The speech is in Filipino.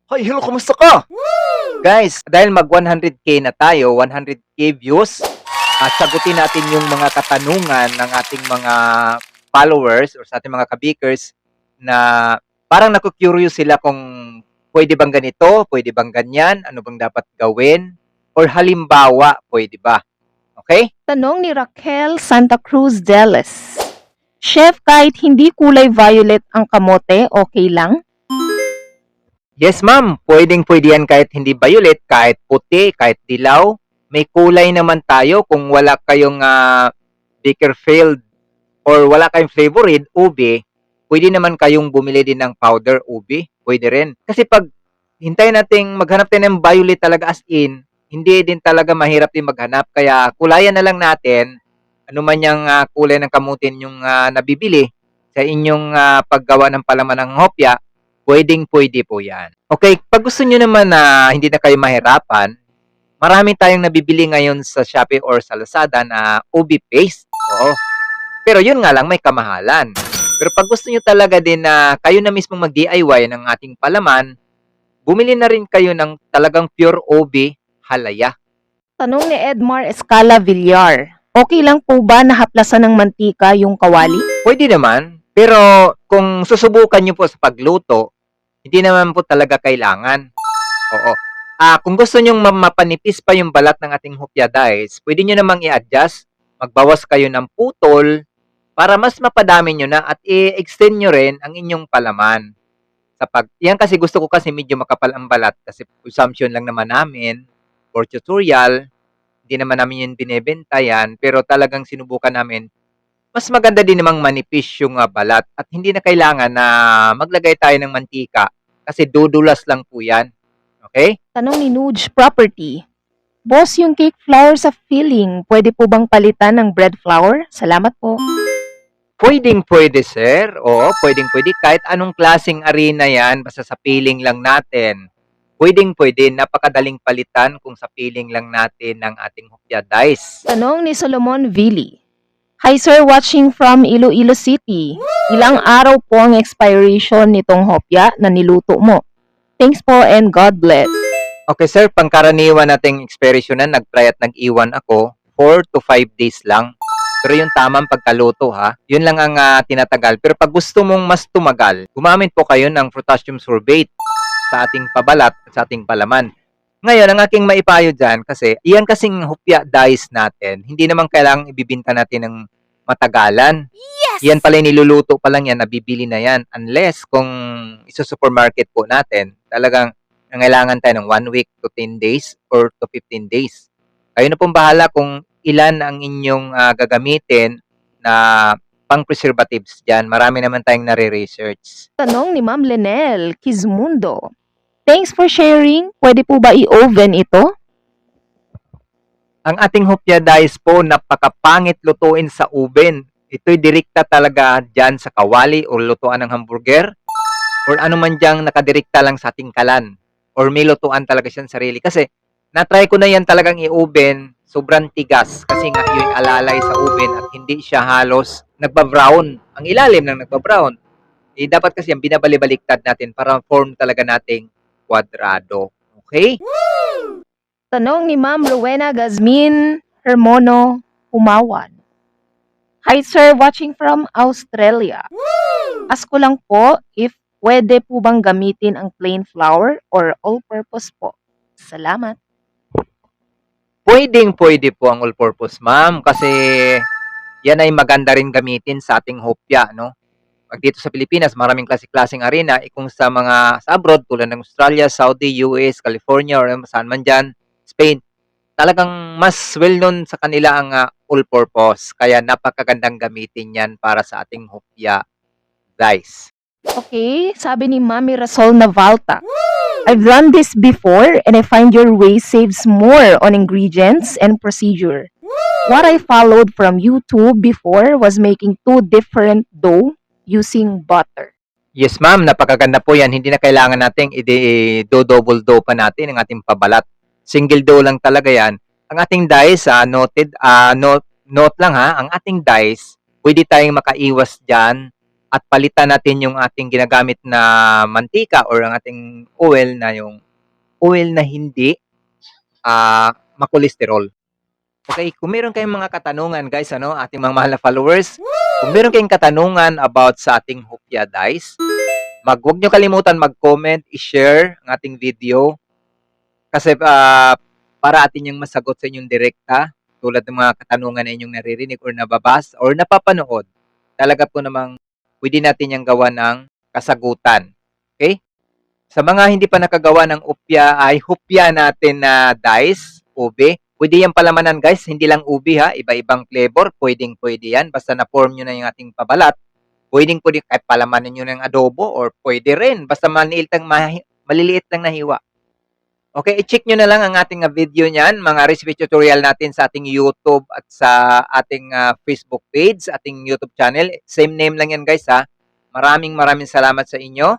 Hi, hello, kumusta ka? Guys, dahil mag 100k na tayo, 100k views, at sagutin natin yung mga katanungan ng ating mga followers or sa ating mga kabikers na parang naku-curious sila kung pwede bang ganito, pwede bang ganyan, ano bang dapat gawin, or halimbawa, pwede ba? Okay? Tanong ni Raquel Santa Cruz Deles. Chef, kahit hindi kulay violet ang kamote, okay lang? Yes, ma'am. Pwedeng-pwede yan kahit hindi violet, kahit puti, kahit dilaw. May kulay naman tayo kung wala kayong Bakerfield or wala kayong favorite ube, pwede naman kayong bumili din ng powder ube. Pwede rin. Kasi pag hintayin nating maghanap tayo ng violet talaga as in, hindi din talaga mahirap din maghanap. Kaya kulayan na lang natin ano man yung kulay ng kamutin yung nabibili sa inyong paggawa ng palaman ng hopya, pwedeng-pwede po yan. Okay, pag gusto nyo naman na hindi na kayo mahirapan, marami tayong nabibili ngayon sa Shopee or sa Lazada na ubi paste. Oo. Pero yun nga lang, may kamahalan. Pero pag gusto nyo talaga din na kayo na mismo mag-DIY ng ating palaman, bumili na rin kayo ng talagang pure ubi halaya. Tanong ni Edmar Escala Villar. Okay lang po ba na haplasan ng mantika yung kawali? Pwede naman, pero kung susubukan nyo po sa pagluto, hindi naman po talaga kailangan. Oo. Kung gusto nyong mapanipis pa yung balat ng ating hopya guys, pwede nyo namang i-adjust. Magbawas kayo ng putol para mas mapadami nyo na at i-extend nyo rin ang inyong palaman. Yan kasi gusto ko kasi medyo makapal ang balat kasi consumption lang naman namin for tutorial. Hindi naman namin yun binebenta yan, pero talagang sinubukan namin. Mas maganda din namang manipis yung balat at hindi na kailangan na maglagay tayo ng mantika kasi dudulas lang po yan. Okay? Tanong ni Nuge Property. Boss, yung cake flour sa filling, pwede po bang palitan ng bread flour? Salamat po. Pwedeng-pwede, sir. Oo, pwedeng-pwede. Kahit anong klaseng arena yan, basta sa piling lang natin. Pwedeng-pwede. Napakadaling palitan kung sa piling lang natin ng ating hopya dice. Tanong ni Solomon Vili. Hi sir, watching from Iloilo City. Ilang araw po ang expiration nitong hopya na niluto mo? Thanks po and God bless. Okay, sir. Pangkaraniwan nating expiration nag-try at nag-iwan ako 4 to 5 days lang. Pero yung tamang pagkaluto ha, yun lang ang tinatagal. Pero pag gusto mong mas tumagal, gumamit po kayo ng potassium sorbate sa ating pabalat at sa ating palaman. Ngayon, ang aking maipayo dyan kasi, iyan kasing hopya dice natin, hindi naman kailangang ibibinta natin ng matagalan. Yes! Yan pala niluluto pa lang yan, nabibili na yan. Unless kung iso-supermarket po natin, talagang nangailangan tayo ng 1 week to 10 days or to 15 days. Kayo na pong bahala kung ilan ang inyong gagamitin na pang-preservatives dyan. Marami naman tayong nare-research. Tanong ni Ma'am Lenel Kizmundo. Thanks for sharing. Pwede po ba i-oven ito? Ang ating hopya dice po, napakapangit lutuin sa oven. Ito'y direkta talaga dyan sa kawali o lutuan ng hamburger or ano man dyang nakadirikta lang sa ating kalan or may lutuan talaga siyang sarili. Kasi na-try ko na yan talagang i-oven, sobrang tigas kasi nga yung alalay sa oven at hindi siya halos nagba-brown. Ang ilalim ng nagba-brown. Dapat kasi yung binabali-baliktad natin para form talaga nating kwadrado. Okay? Tanong ni Ma'am Rowena Gazmin Hermono Humawan. Hi sir, watching from Australia. Ask ko lang po if pwede po bang gamitin ang plain flour or all-purpose po. Salamat. Pwedeng-pwede po ang all-purpose, ma'am, kasi yan ay maganda rin gamitin sa ating hopya, no? Pag dito sa Pilipinas, maraming klase-klaseng arena, kung sa mga sa abroad, tulad ng Australia, Saudi, US, California, or saan man dyan, Spain, talagang mas well-known sa kanila ang all-purpose. Kaya napakagandang gamitin yan para sa ating hopya dice. Okay, sabi ni Mami Rasol Navalta. I've done this before and I find your way saves more on ingredients and procedure. What I followed from YouTube before was making two different dough using butter. Yes, ma'am, napakaganda po yan. Hindi na kailangan nating i-double dough pa natin ang ating pabalat. Single dough lang talaga yan. Ang ating dice, note lang ha, ang ating dice, pwede tayong makaiwas dyan at palitan natin yung ating ginagamit na mantika or ang ating oil na yung oil na hindi makolesterol. Okay, kung meron kayong mga katanungan guys, ating mga mahal na followers, kung meron kayong katanungan about sa ating hopya dice, huwag nyo kalimutan mag-comment, i-share ang ating video kasi para atin yung masagot sa inyong direkta tulad ng mga katanungan na inyong naririnig or nababas or napapanood. Talaga po namang pwede natin yung gawa ng kasagutan. Okay? Sa mga hindi pa nakagawa ng upya, ay hupya natin na dice, ube. Pwede yung palamanan guys, hindi lang ubi ha, iba-ibang flavor, pwedeng-pwede yan. Basta na-form nyo na yung ating pabalat, pwedeng-pwede kahit palamanan nyo ng adobo or pwede rin, basta maliliit lang na hiwa. Okay, i-check nyo na lang ang ating video niyan, mga recipe tutorial natin sa ating YouTube at sa ating Facebook page, ating YouTube channel. Same name lang yan guys ha. Maraming salamat sa inyo.